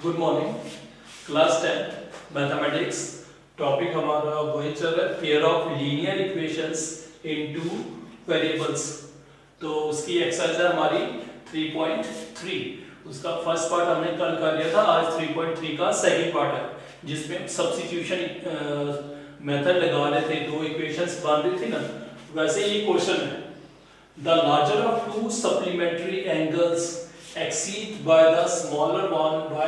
Good morning. Class 10 mathematics. Topic हमारा वही चल रहा है, pair of linear equations in two variables. तो उसकी एक्सरसाइज है हमारी 3.3। उसका फर्स्ट पार्ट हमने कल कर लिया था, आज 3.3 का सेकंड पार्ट है, जिसमें सब्स्टिट्यूशन मेथड लगा रहे थे, दो इक्वेशंस बन रही थी ना। वैसे ये क्वेश्चन है, the larger of to supplementary angles exceed by the smaller one by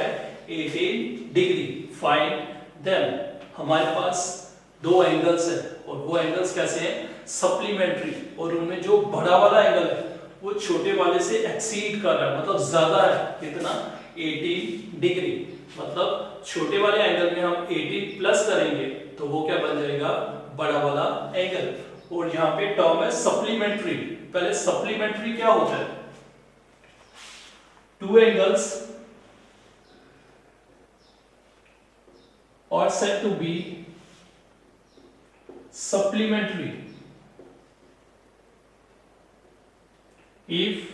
18 degree, find them. हमारे पास दो एंगल्स है और वो एंगल्स कैसे हैं, सप्लीमेंट्री, और उनमें जो बड़ा वाला एंगल है वो छोटे वाले से एक्सीड कर रहा है, मतलब ज्यादा है। कितना? 18 डिग्री। मतलब छोटे वाले एंगल में हम 18 प्लस करेंगे तो वो क्या बन जाएगा, बड़ा वाला एंगल। और यहाँ पे टर्म है सप्लीमेंट्री। पहले सप्लीमेंट्री क्या होता है? Two angles are said to be supplementary if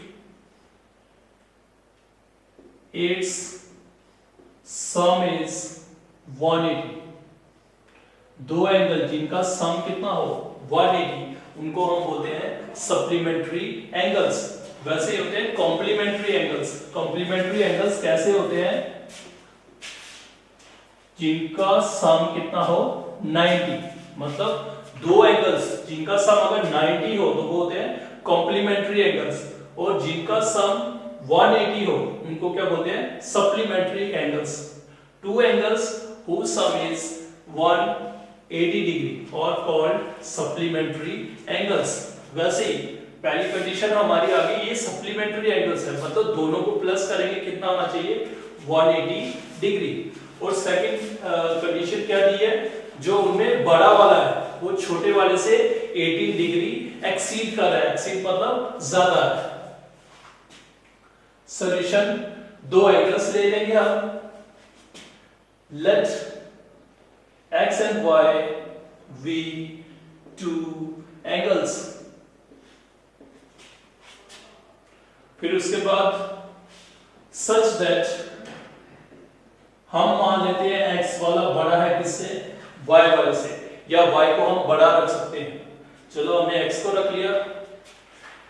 its sum is 180। दो एंगल जिनका सम कितना हो 180, उनको हम बोलते हैं सप्लीमेंट्री एंगल्स। वैसे ही होते हैं कॉम्प्लीमेंट्री एंगल्स। कॉम्प्लीमेंट्री एंगल्स कैसे होते हैं? जिनका सम कितना हो 90। मतलब दो एंगल्स जिनका सम अगर 90 हो तो वो होते हैं कॉम्प्लीमेंट्री एंगल्स, और जिनका सम 180 हो उनको क्या बोलते हैं, supplementary angles. Two angles whose sum is 180 degree और कॉल्ड सप्लीमेंट्री एंगल्स। वैसे ही पहली कंडीशन हमारी आ गई, ये सप्लीमेंट्री एंगल्स है, मतलब दोनों को प्लस करेंगे कितना होना चाहिए, 180 डिग्री। और सेकंड कंडीशन क्या दी है, जो उनमें बड़ा वाला है वो छोटे वाले से 18 डिग्री एक्सीड कर रहा है। एक्सीड मतलब ज्यादा है। सॉल्यूशन, दो एंगल्स ले लेंगे हम। Let x and y be two angles। फिर उसके बाद सच दैट हम मान लेते हैं x वाला बड़ा है किससे, y वाले से, या y को हम बड़ा रख सकते हैं। चलो हमने x को रख लिया,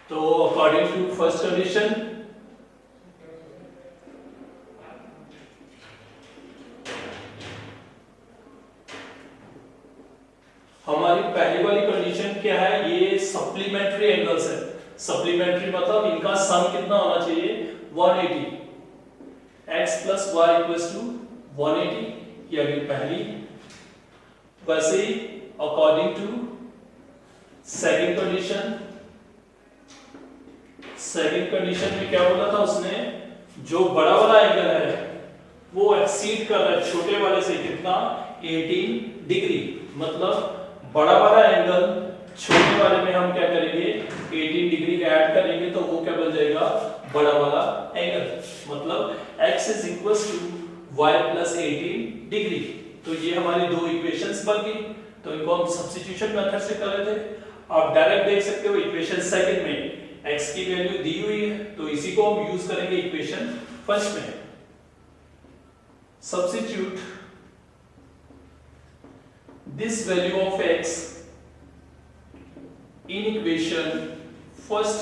तो अकॉर्डिंग टू फर्स्ट कंडीशन हमारी पहली वाली कंडीशन क्या है, ये सप्लीमेंट्री एंगल्स है। सप्लीमेंट्री मतलब इनका सम कितना होना चाहिए, 180। x plus Y equals to 180, ये अगली पहली। वैसे ही according to second condition, second condition में क्या बोला था उसने, जो बड़ा वाला एंगल है वो एक्सीड कर रहा है छोटे वाले से कितना, 18 डिग्री। मतलब बड़ा वाला एंगल छोटे वाले में हम क्या करेंगे, 18 डिग्री ऐड करेंगे तो वो क्या बन जाएगा, बड़ा वाला एंगल। मतलब x is equals to y plus 18 degree. तो ये हमारी दो इक्वेशंस बन गई। तो इनको हम सब्स्टिट्यूशन मेथड से कर रहे थे। आप डायरेक्ट देख सकते हो इक्वेशन सेकंड में x की वैल्यू दी हुई है, तो इसी को हम यूज करेंगे इक्वेशन फर्स्ट में। Substitute this value of x in equation first।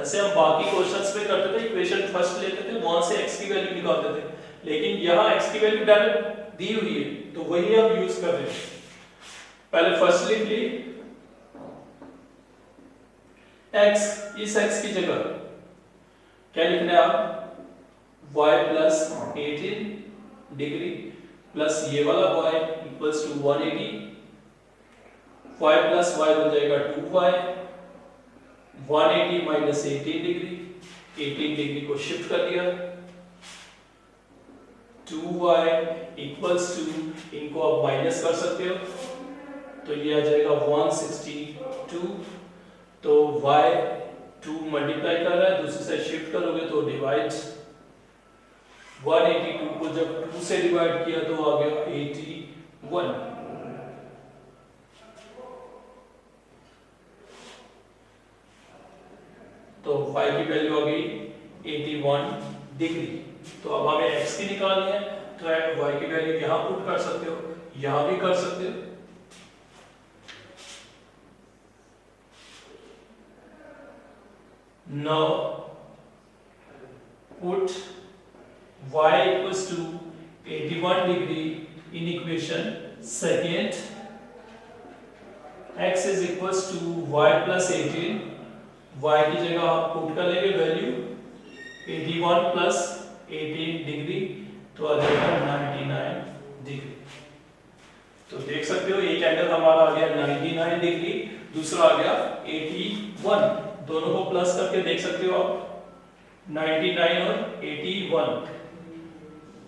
ऐसे हम बाकी क्वेश्चंस में करते थे, इक्वेशन फर्स्ट लेते थे, वहां से x की वैल्यू निकालते थे, लेकिन यहाँ x की वैल्यू डायरेक्ट दी हुई है तो वही हम यूज कर रहे हैं। पहले फर्स्ट लिख ली x, इस x की जगह क्या लिखना है आप, y प्लस 18 डिग्री प्लस ये वाला y equals to 180। 5 plus y बन जाएगा 2y। 180 माइनस 18 डिग्री, 18 डिग्री को शिफ्ट कर दिया, 2y इक्वल्स टू, इनको आप माइनस कर सकते हो तो ये आ जाएगा 162। तो y 2 मल्टीप्लाई कर रहा है, दूसरी साइड शिफ्ट करोगे तो डिवाइड। 182 को जब 2 से डिवाइड किया तो आ गया 81। तो y की वैल्यू आ गई 81 डिग्री। तो अब हमें x की निकालनी है, तो y की वैल्यू यहाँ पुट कर सकते हो, यहाँ भी कर सकते हो। Now put y equals to 81 degree in equation second, x is equals to y plus 18, y की जगह आप पुट कर लेंगे वैल्यू 81 प्लस 18 डिग्री, तो आ जाएगा 99 डिग्री। तो देख सकते हो एक एंगल हमारा आ गया 99 डिग्री, दूसरा आ गया 81, दोनों को प्लस करके देख सकते हो आप, 99 और 81,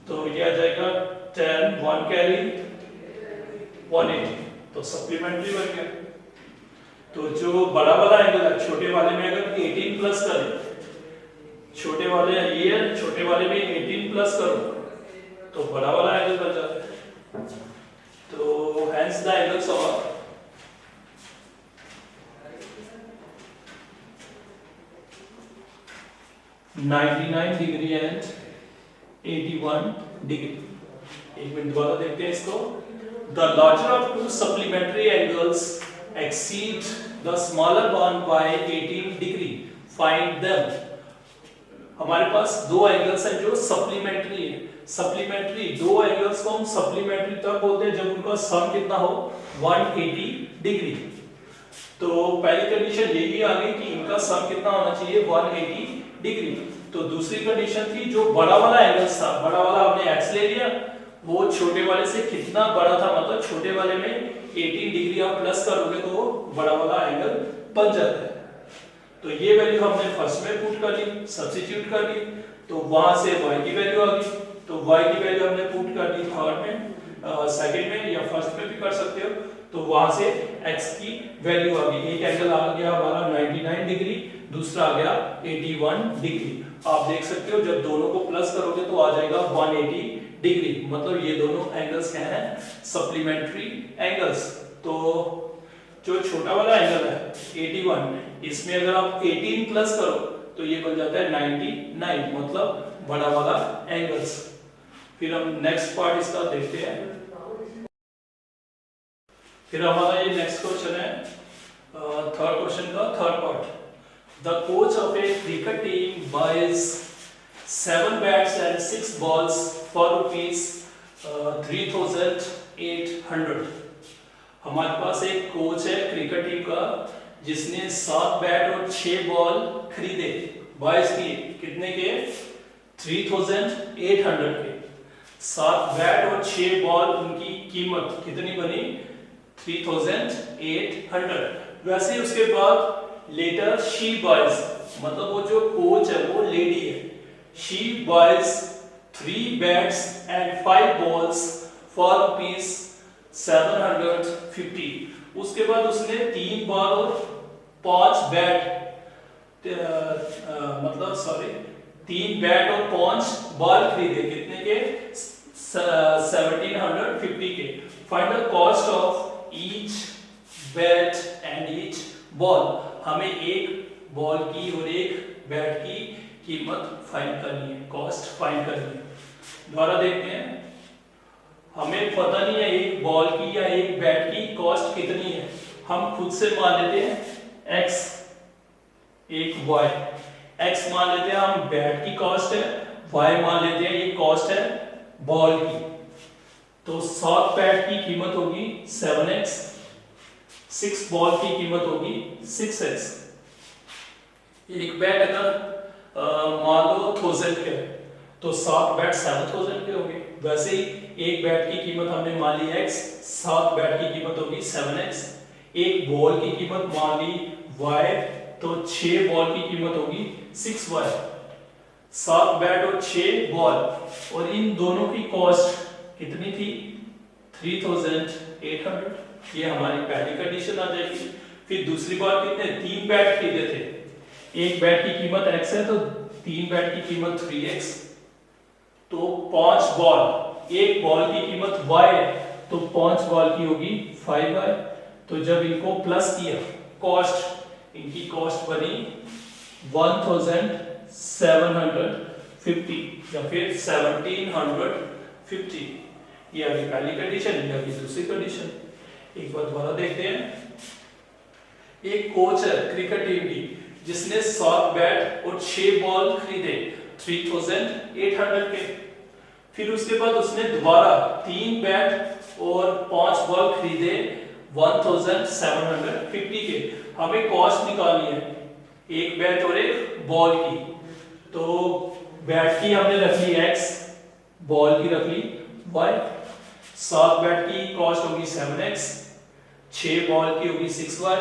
तो ये आ जाएगा 10 1 कैरी 180, तो सप्लीमेंट्री बन गया। तो जो बड़ा वाला एंगल है, छोटे वाले में अगर 18 प्लस करें, छोटे वाले ये छोटे वाले में 18 प्लस करो तो बड़ा वाला एंगल बन जाता है। तो hence the angles are 99 degree and 81 degree. एक मिनट दोबारा देखते हैं इसको। The larger of two supplementary angles exceed the smaller one by 18 degree. Find them. हमारे पास दो एंगल्स हैं जो सप्लीमेंट्री है। सप्लीमेंट्री दो एंगल्स को हम सप्लीमेंट्री तब बोलते हैं जब उनका सम कितना हो 180 डिग्री। तो पहली कंडीशन यही आ गई कि इनका सम कितना होना चाहिए 180 डिग्री। तो दूसरी कंडीशन थी जो बड़ा वाला एंगल था, बड़ा वाला आपने x ले लिया, वो छोटे वाले से कितना बड़ा था, मतलब छोटे वाले में 18 डिग्री आप प्लस करोगे तो वो बड़ा वाला एंगल बन जाता है। तो ये वैल्यू हमने फर्स्ट में पुट कर ली, सब्स्टिट्यूट कर ली, तो वहां से y की वैल्यू आ गई। तो y की वैल्यू हमने पुट कर दी थर्ड में, सेकंड में या फर्स्ट में भी कर सकते हो। तो वहां से x की वैल्यू आ गई। एक एंगल आ गया हमारा 99 डिग्री, दूसरा आ गया 81 डिग्री। आप देख सकते हो जब दोनों को प्लस करोगे तो आ जाएगा 180 डिग्री, मतलब ये दोनों एंगल्स क्या हैं, सप्लीमेंट्री एंगल्स। तो जो छोटा वाला एंगल है 81, इसमें अगर आप 18 प्लस करो तो ये बन जाता है 99, मतलब बड़ा वाला एंगल्स। फिर हम नेक्स्ट पार्ट इसका देखते हैं। फिर हमारा ये नेक्स्ट क्वेश्चन है, थर्ड क्वेश्चन का third part. The coach of a cricket team buys 7 bats and 6 balls for rupees 3,800। हमारे पास एक कोच है क्रिकेट टीम का जिसने 7 बैट और 6 बॉल खरीदे, बाइस किए, कितने के 3,800 के। 7 बैट और 6 बॉल, उनकी कीमत कितनी बनी 3,800। वैसे उसके बाद लेटर शी बॉयज, मतलब वो जो कोच है वो लेडी है, she boys 3 bats and 5 balls for rupees 750। उसके बाद उसने 3 बॉल और 5 बैट, मतलब सॉरी 3 बैट और 5 बॉल खरीदे, कितने के 1750 के। Find the cost of each bat and each ball. हमें एक बॉल की और एक बैट की कीमत फाइंड करनी है, कॉस्ट फाइंड करनी है। दोबारा देखते हैं, हमें पता नहीं है एक बॉल की या एक बैट की कॉस्ट कितनी है। हम खुद से मान लेते हैं x, एक y, x मान लेते हैं हम बैट की कॉस्ट है, y मान लेते हैं ये कॉस्ट है बॉल की। तो 7 बैट की कीमत होगी 7x, 6 बॉल की कीमत होगी 6x। एक बैट अगर मान लो 1000 के है तो 7 बैट 7000 के होंगे। वैसे ही एक बैट की कीमत हमने मान ली x, 7 बैट की कीमत होगी 7x। एक बॉल की कीमत मान ली y, तो 6 बॉल की कीमत होगी 6y। 7 बैट और 6 बॉल, और इन दोनों की कॉस्ट कितनी थी 3,800। ये हमारी पहली कंडीशन आ जाएगी। फिर दूसरी बात, कितने 3 बैट खरीदे थे, एक बैट की कीमत x है तो 3 बैट की कीमत 3x, तो 5 बॉल, एक बॉल की कीमत y है तो 5 बॉल की होगी 5y। तो जब इनको प्लस किया, कॉस्ट, इनकी कॉस्ट बनी 1,600। 1750 या फिर 1750। ये अभी पहली कंडीशन, ये अभी दूसरी कंडीशन। एक बार दोबारा देखते हैं। एक कोच है क्रिकेट टीम की जिसने 7 बैट और 6 बॉल खरीदे 3800 के। फिर उसके बाद उसने दोबारा 3 बैट और 5 बॉल खरीदे 1750 के। हमें कॉस्ट निकालनी है एक बैट और एक बॉल की। तो बैट की हमने रख ली x, बॉल की रख ली y। 7 बैट की कॉस्ट होगी 7x, 6 बॉल की होगी 6y।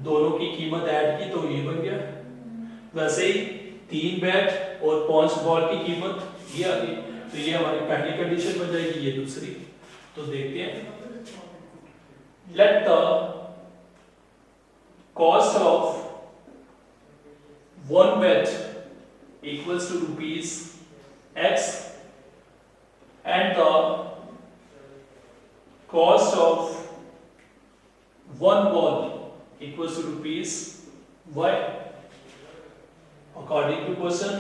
दोनों की कीमत ऐड की तो ये बन गया। वैसे ही 3 बैट और 5 बॉल की कीमत ये आ गई। तो ये हमारी पहली कंडीशन बन जाएगी, ये दूसरी। तो देखते हैं। Let the cost of 1 bet equals to rupees x and the cost of 1 ball equals to rupees y. According to question,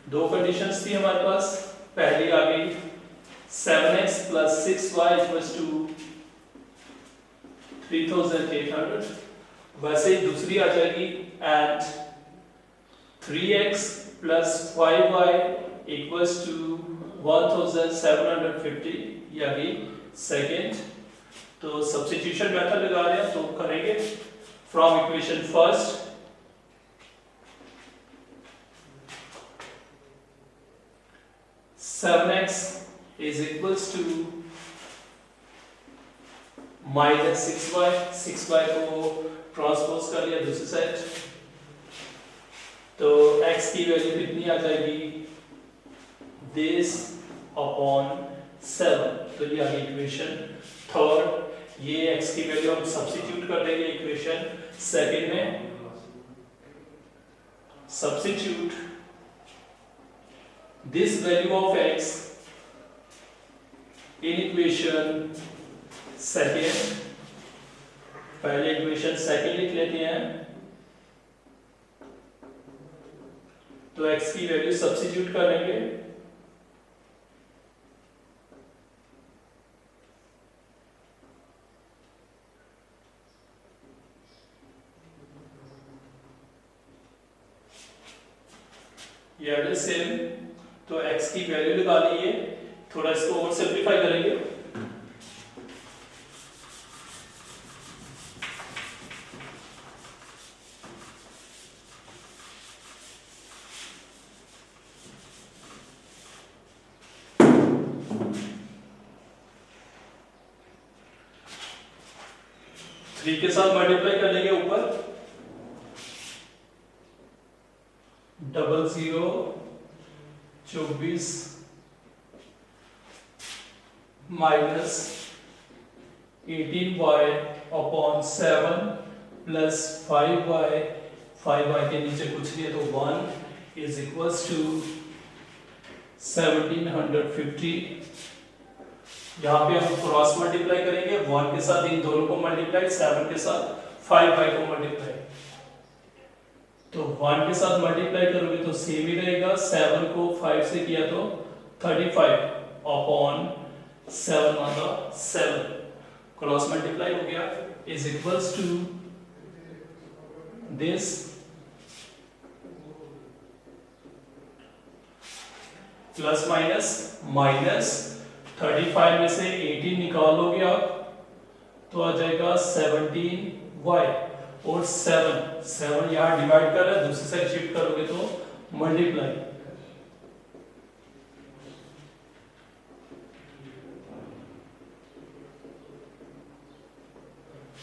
दो कंडीशंस थी हमारे पास। पहली आ गई 7x plus 6y equals to 3800। वैसे ही दूसरी आ जाएगी and 3x plus 5y equals to 1750। ये आ गई सेकेंड। तो सब्स्टिट्यूशन मेथड लगा रहे हैं, तो करेंगे from equation first. Seven x is equals to minus 6y। 6y को ट्रांसपोज कर लिया दूसरी साइड, तो x की वैल्यू कितनी आ जाएगी, दिस अपॉन 7। तो ये आ गई इक्वेशन थर्ड। ये x की वैल्यू हम सब्स्टिट्यूट कर देंगे इक्वेशन सेकंड में। Substitute this value of x in equation second। पहले इक्वेशन सेकंड लिख लेते हैं। तो x की वैल्यू सब्स्टिट्यूट करेंगे। ये सेम। तो x की वैल्यू निकाली है, थोड़ा इसको और सिंपलीफाई करेंगे। थ्री के साथ मल्टीप्लाई कर लेंगे ऊपर, 0024 minus 18y upon 7 plus 5y। 5y के नीचे कुछ नहीं है तो 1 इज इक्वल्स टू 1750। यहाँ पे हम क्रॉस मल्टीप्लाई करेंगे, 1 के साथ इन दोनों को मल्टीप्लाई, 7 के साथ 5y को मल्टीप्लाई। तो 1 के साथ मल्टीप्लाई करोगे तो सेम ही रहेगा। 7 को 5 से किया तो 35 upon 7 on the 7। Cross multiply हो गया, is equals to this plus minus minus 35 में से 18 निकालोगे आप तो आ जाएगा 17y और 7 यहाँ डिवाइड कर रहा है, दूसरी साइड शिफ्ट करोगे तो मल्टीप्लाई।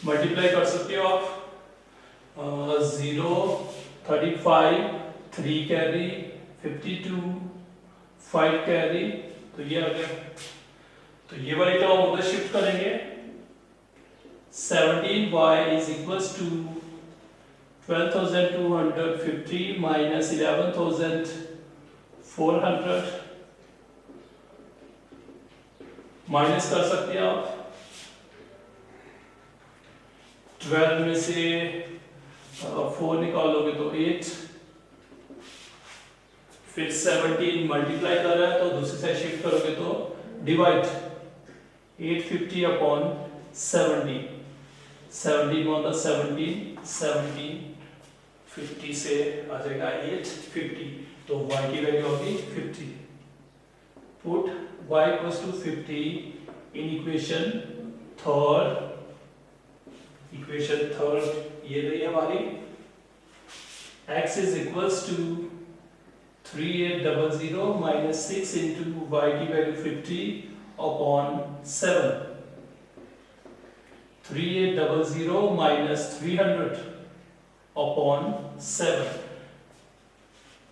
मल्टीप्लाई कर सकते हो आप 0 35 3 कैरी 52 5 कैरी, तो ये आ गया। तो ये वाली टर्म उधर शिफ्ट करेंगे। 17y is equals to 12,250 minus 11,400। Minus कर सकते हैं आप। 12 में से 4 निकालोगे तो 8, फिर 17 मल्टीप्लाई कर रहा है तो दूसरी साइड शिफ्ट करोगे तो डिवाइड 850 अपॉन 17, 17 वन 17, 17 50 से आ जाएगा 850, तो y की वैल्यू होगी 50. Put y equals to 50 in equation third. Equation third ये रही हमारी, x is equals to 3800 minus 6 into y की वैल्यू 50 upon 7. 3800 minus 300 upon 7.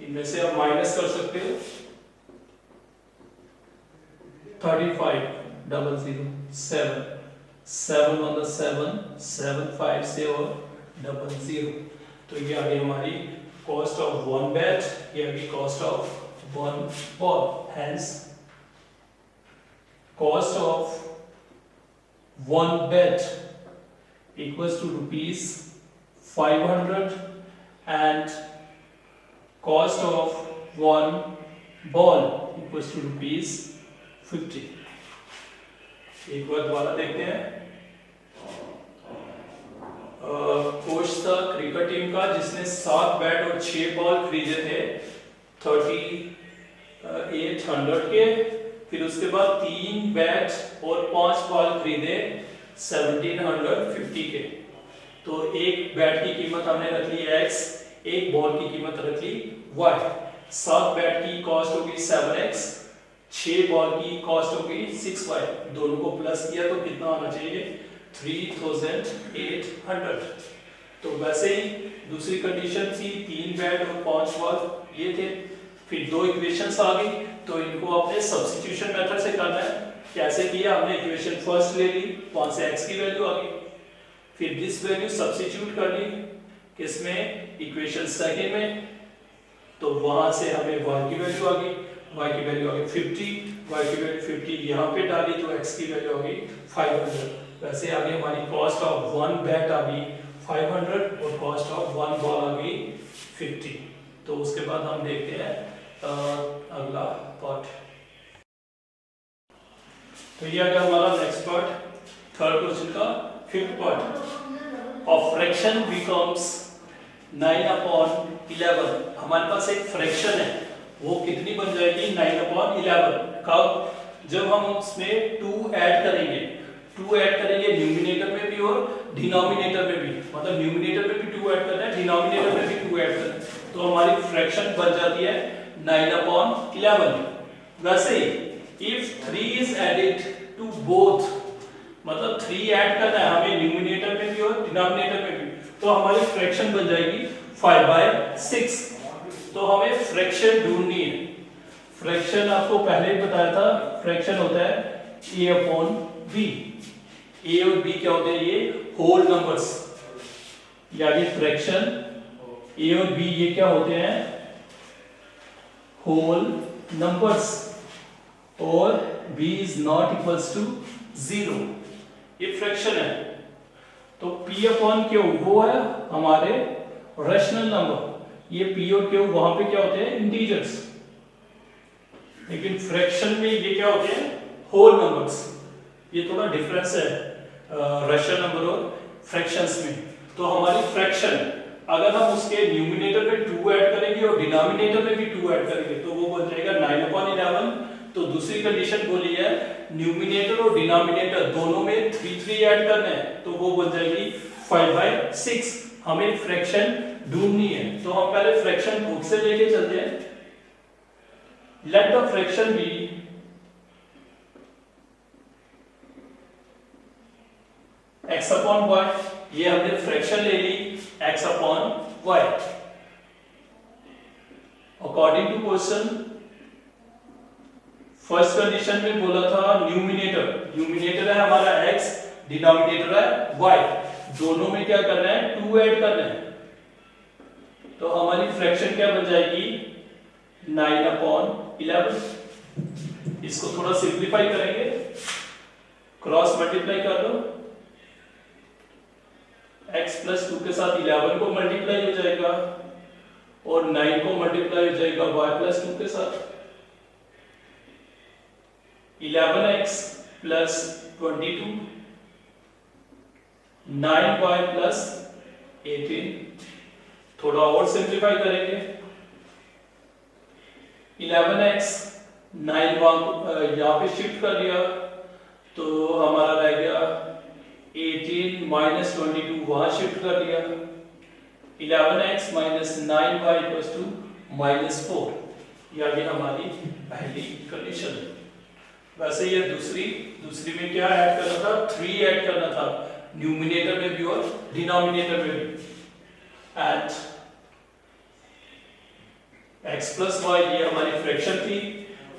इनमें से आप माइनस कर सकते हो. 3500 7, 7 on the 7, 7 5 से और 00. तो ये आ गई हमारी cost of one bat, here be cost of one ball. Hence, cost of one bat equals to rupees 500 and cost of one ball equals to rupees 50. एक बार दोबारा देखते हैं. कोच था क्रिकेट टीम का जिसने 7 बैट और 6 बॉल खरीदे थे 3800 के. फिर उसके बाद 3 बैट और 5 बॉल खरीदे 1750 के. तो एक बैट की कीमत हमने रख ली x, एक बॉल की कीमत रख ली y. 7 बैट की कॉस्ट होगी 7x, 6 बॉल की कॉस्ट होगी 6y. दोनों को प्लस किया तो कितना आना चाहिए 3800. तो वैसे ही दूसरी कंडीशन थी 3 बैट और 5 बॉल ये थे. फिर 2 इक्वेशंस आ गई तो इनको अपने सब्स्टिट्यूशन मेथड से करना है. कैसे किया, हमने इक्वेशन फर्स्ट ले ली, वहां से x की वैल्यू आ गई. फिर दिस वैल्यू सब्स्टिट्यूट कर ली किसमें, इक्वेशन सेकंड में. तो वहां से हमें y की वैल्यू आ गई, y की वैल्यू आ गई 50, y की वैल्यू 50 यहाँ पे डाली तो x की वैल्यू आ गई 500. वैसे आगे हमारी कॉस्ट ऑफ वन बैट आ गई 500 और कॉस्ट ऑफ वन बॉल आ गई 50. तो उसके बाद हम देखते हैं अगला पार्ट. तो ये आ गया हमारा नेक्स्ट पार्ट, थर्ड क्वेश्चन का fifth part. Of fraction becomes 9/11. हमारे पास एक फ्रैक्शन है, वो कितनी बन जाएगी 9/11. कब, जब हम उसमें 2 ऐड करेंगे. 2 ऐड करेंगे न्यूमिनेटर में भी और डिनोमिनेटर में भी. मतलब न्यूमिनेटर में भी 2 ऐड करना है, डिनोमिनेटर में भी 2 ऐड करना है. तो हमारी फ्रैक्शन बन जाती है 9/11. वैसे ही if 3 is added to both, मतलब 3 ऐड करना है हमें न्यूमिनेटर में भी और डिनोमिनेटर में भी, तो हमारी फ्रैक्शन बन जाएगी 5/6. तो हमें फ्रैक्शन ढूंढनी है. फ्रैक्शन आपको पहले ही बताया था, फ्रैक्शन होता है a/b. a और b क्या होते हैं, ये होल नंबर्स. यानी फ्रैक्शन a और b ये क्या होते हैं, होल नंबर्स. और b is not equals to 0. ये फ्रैक्शन है. तो p/q वो है हमारे रैशनल नंबर. ये p और q वहां पे क्या होते हैं, इंटीजर्स. लेकिन फ्रैक्शन में ये क्या होते हैं, होल नंबर्स. ये थोड़ा डिफरेंस है रैशनल नंबर और फ्रैक्शंस में. तो हमारी फ्रैक्शन अगर हम उसके न्यूमिनेटर में 2 ऐड करेंगे और डिनोमिनेटर में भी 2 ऐड करेंगे तो वो बन जाएगा 9/11. तो दूसरी कंडीशन बोली है न्यूमिनेटर और डिनोमिनेटर दोनों में 3 ऐड करना है, तो वो बन जाएगी 5/6. हमें फ्रैक्शन ढूंढनी है. तो हम पहले फ्रैक्शन बुक से लेके चलते हैं. Let the fraction be x/y. ये हमने फ्रैक्शन ले ली x/y. According to question first condition में बोला था न्यूमिनेटर. न्यूमिनेटर है हमारा x, डिनोमिनेटर है y. दोनों में क्या करना है, 2 ऐड करना है. तो हमारी फ्रैक्शन क्या बन जाएगी 9/11. इसको थोड़ा सिंप्लीफाई करेंगे, क्रॉस मल्टीप्लाई कर लो. x प्लस 2 के साथ 11 को मल्टीप्लाई हो जाएगा और 9 को मल्टीप्लाई हो जाएगा y प्लस 2 के साथ। 11x plus 22, 9y plus 18। थोड़ा और सिंप्लीफाई करेंगे। 11x 9 यहाँ पे शिफ्ट कर लिया तो हमारा रह गया 18 माइनस 22 वहां शिफ्ट कर लिया। 11x minus 9y equals to -4। ये आ गई हमारी पहली कंडीशन। वैसे ये दूसरी में क्या ऐड करना था? 3 ऐड करना था, न्यूमिनेटर में भी और डिनोमिनेटर में भी। एट x प्लस वाई, ये हमारी फ्रैक्शन थी,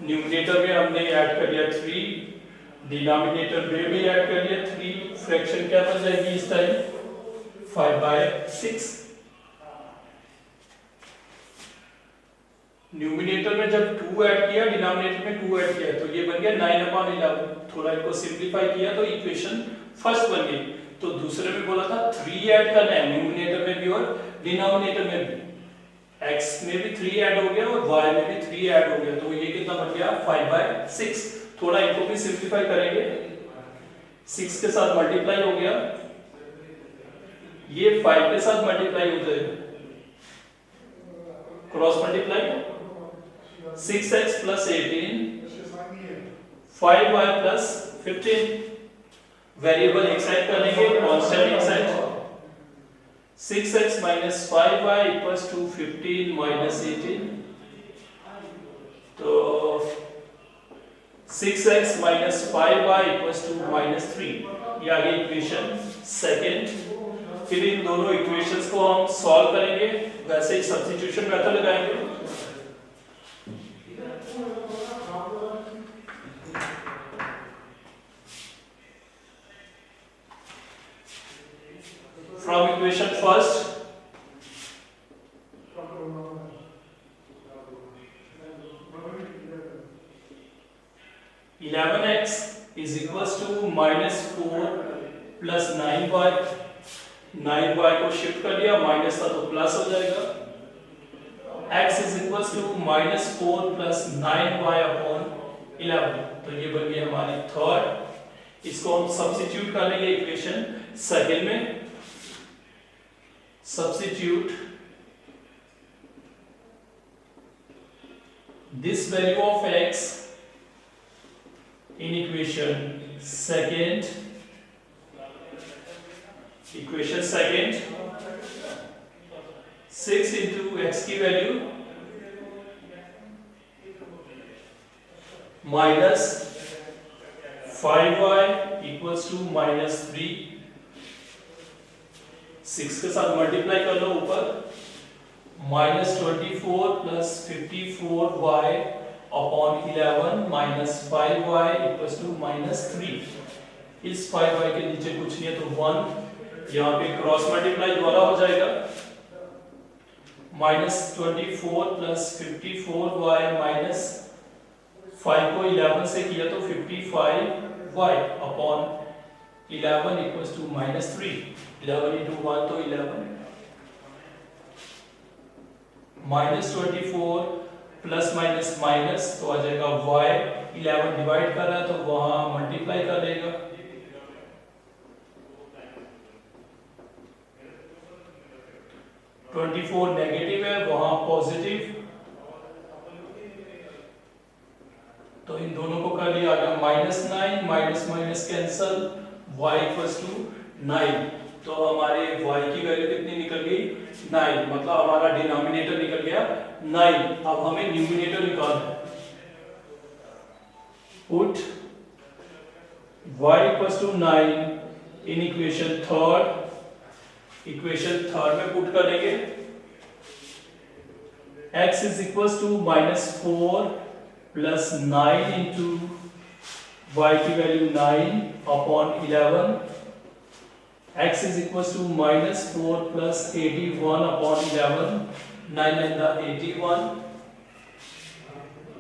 न्यूमिनेटर में हमने ऐड कर दिया 3, डिनोमिनेटर में भी ऐड कर दिया 3। फ्रैक्शन क्या बन जाएगी इस टाइम? 5/6। न्यूमिनेटर में जब 2 ऐड किया, डिनोमिनेटर में 2 ऐड किया, तो ये बन गया 9/11। थोड़ा इनको सिंप्लीफाई किया तो इक्वेशन फर्स्ट बन गई। तो दूसरे में बोला था 3 ऐड करना है, न्यूमिनेटर में भी और डिनोमिनेटर में भी। x में भी 3 ऐड हो गया और y में भी 3 ऐड हो गया, तो ये कितना बन गया? 5/6। थोड़ा इनको भी सिंप्लीफाई करेंगे। 6 के साथ मल्टीप्लाई हो गया, ये 5 के साथ मल्टीप्लाई हो जाएगा, cross multiply. 6x plus 18, 5y plus 15। Variable एक साइड कर लेंगे, कांस्टेंट एक side. 6x minus 5y equals to 15 minus 18। तो 6x minus 5y equals to -3। ये आ गई इक्वेशन सेकंड। फिर इन दोनों इक्वेशंस को हम सॉल्व करेंगे, वैसे ही सब्स्टिट्यूशन मेथड लगाएंगे। From equation first, (11x) is equals to -4 plus 9y। 9y को शिफ्ट कर लिया, माइनस था तो प्लस हो जाएगा। x is equals to -4 plus 9y upon 11। तो ये बन गई हमारी थर्ड। इसको हम सब्स्टिट्यूट कर लेंगे इक्वेशन सेकंड में। Substitute this value of x in equation second. Equation second, 6 into x की value minus 5y equals to -3। 6 के साथ मल्टीप्लाई कर लो ऊपर, -24 plus 54y upon 11 minus 5y equals to -3। इस 5y के नीचे कुछ नहीं है तो 1, यहाँ पे क्रॉस मल्टीप्लाई द्वारा हो जाएगा। -24 प्लस 54y माइनस 5 को 11 से किया तो 55y upon 11 equals to -3। 11 into 1 तो 11, -24 प्लस माइनस माइनस तो आ जाएगा y। 11 डिवाइड कर रहा है तो वहां मल्टीप्लाई कर देगा। 24 नेगेटिव है, वहां पॉजिटिव, तो इन दोनों को कर लिया, आ गया -9, minus minus cancel, y equals to 9। तो हमारे y की वैल्यू कितनी निकल गई? 9। मतलब हमारा डिनोमिनेटर निकल गया 9। अब हमें न्यूमिनेटर निकालना है। Put y equals to 9 in equation third. Equation third में पुट करेंगे x is equals to -4 plus 9 into y की value 9 upon 11। x is equals to -4 plus 81 upon 11, 9 9 the 81।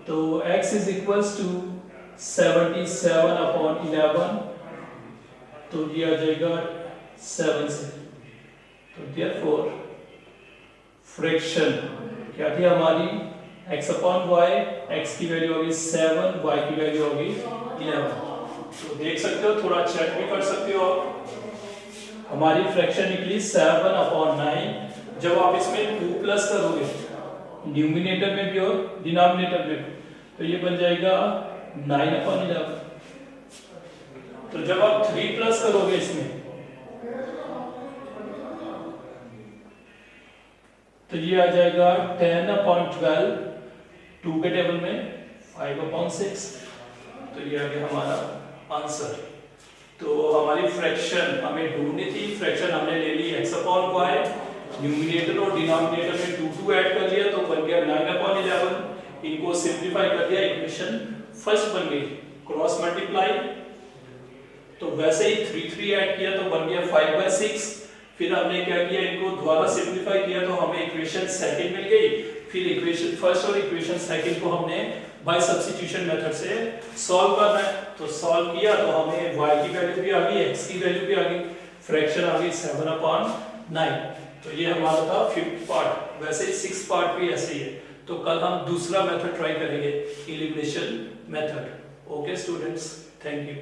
तो x is equals to 77 upon 11, तो ये आ जाएगा 7 से। तो therefore fraction क्या थी हमारी x अपॉन y, x की वैल्यू होगी 7, y की वैल्यू होगी 11। तो देख सकते हो, थोड़ा चेक भी कर सकते हो आप। हमारी फ्रैक्शन निकली 7 अपॉन 9। जब आप इसमें 2 प्लस करोगे न्यूमिनेटर में भी और डिनोमिनेटर में भी, तो ये बन जाएगा 9 अपॉन 11। तो जब आप 3 प्लस करोगे इसमें, तो ये आ जाएगा 10 अपॉन 12, 2 के टेबल में 5 अपॉन 6। तो ये आ गया हमारा आंसर। तो हमारी फ्रैक्शन हमें ढूंढनी थी, फ्रैक्शन हमने ले ली x अपॉन y, न्यूमिनेटर और डिनोमिनेटर में 2 ऐड कर लिया तो बन गया 9 अपॉन 11। इनको सिंपलीफाई कर दिया, इक्वेशन फर्स्ट बन गई, क्रॉस मल्टीप्लाई। तो वैसे ही 3 ऐड किया तो बन गया 5/6। फिर हमने क्या किया, इनको दोबारा सिंपलीफाई किया तो हमें इक्वेशन सेकंड मिल गई। फिर इक्वेशन फर्स्ट और इक्वेशन सेकंड को हमने बाय सब्स्टिट्यूशन मेथड से सॉल्व करना है। तो सॉल्व किया तो हमें y की वैल्यू भी आ गई, x की वैल्यू भी आ गई, फ्रैक्शन आ गई 7 अपॉन 9। तो ये हमारा था 5th पार्ट। वैसे ही 6th पार्ट भी ऐसे ही है। तो कल हम दूसरा मेथड ट्राई करेंगे, elimination method. Okay students, thank you.